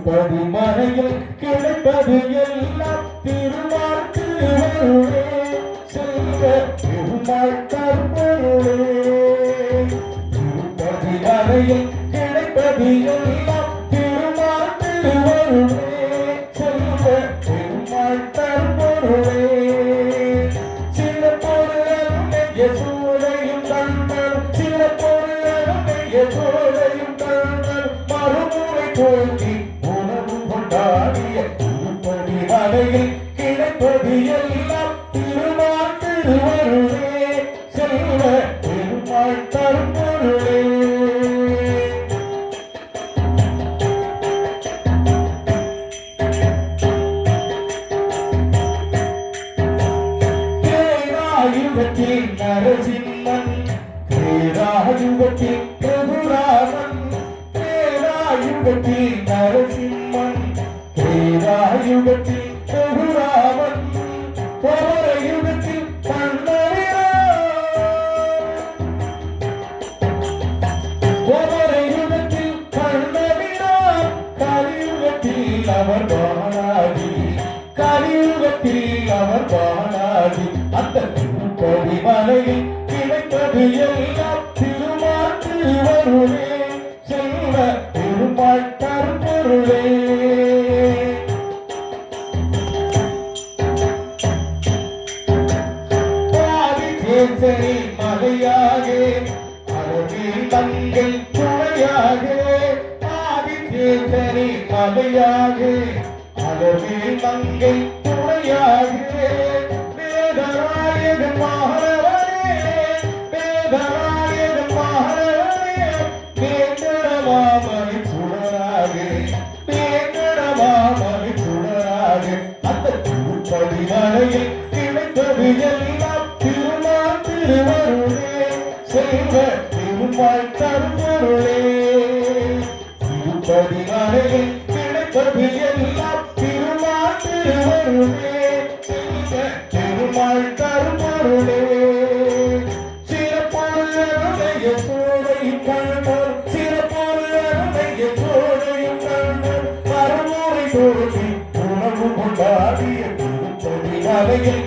திருப்பதி மலையில் கிடைப்பது எல்லாம் திருமால் திருவருளே செல்வ திருமால் தருவருளே. திருப்பதி மலையில் கிடைப்பது எல்லாம் திருமால் திருவருளே செல்வ திருமால் தருவருளே. சில பொருளைய சூழையும் தங்கள் சில பொருளைய சூழையும் தங்கள் மறுமுறை தோன்றி உணவு கொண்டாடிய திருப்பதி மலையில் கிடைப்பது எல்லாம் திருமால் திருவருளே செல்வ திருமால் தருவருளே. யுகத்தில் நரசிம்மன் யுகத்தில் பிரபுராமன் யுகத்தில் நரசிம்மன் யுகத்தில் பிரபுராமன் போர யுகத்தில் யுகத்தில் கண்ணவினார் கலியுகத்தில் அவர் பாலாடி கலியுகத்தில் அவர் பாலாடி. அந்த திருப்பதி மலையில் கிடைப்பது எல்லாம் திருமால் திருவருளே செல்வ திருமால் தருவருளே. ஆதிசேஷனே மலையாக அழகில் தங்கள் துணையாக ஆதிசேஷனே மலையாக அழகில் தங்கள் துணையாக. வேதராயகன் மகாராஜே வேதராயகன் மகாராஜே வேங்கடமாமணி சுடராக வேங்கடமாமணி சுடராக. அந்த திருப்பதி மலையில் கிடைத்தது எல்லாம் திருமால் திருவருளே செல்வ திருமால் தருவருளே. திருப்பதி மலையில் கிடைப்பது எல்லாம் திருமால் திருவருளே செல்வ திருமால் தருவருளே. சிறப்பொருளுடைய சோழையும் கண்டோர் சிறப்பொருளுடைய சோழையும் கண்டோர் மறுமுறை தோன்றி உணவு கொண்டாடிய திருப்பதி மலையில்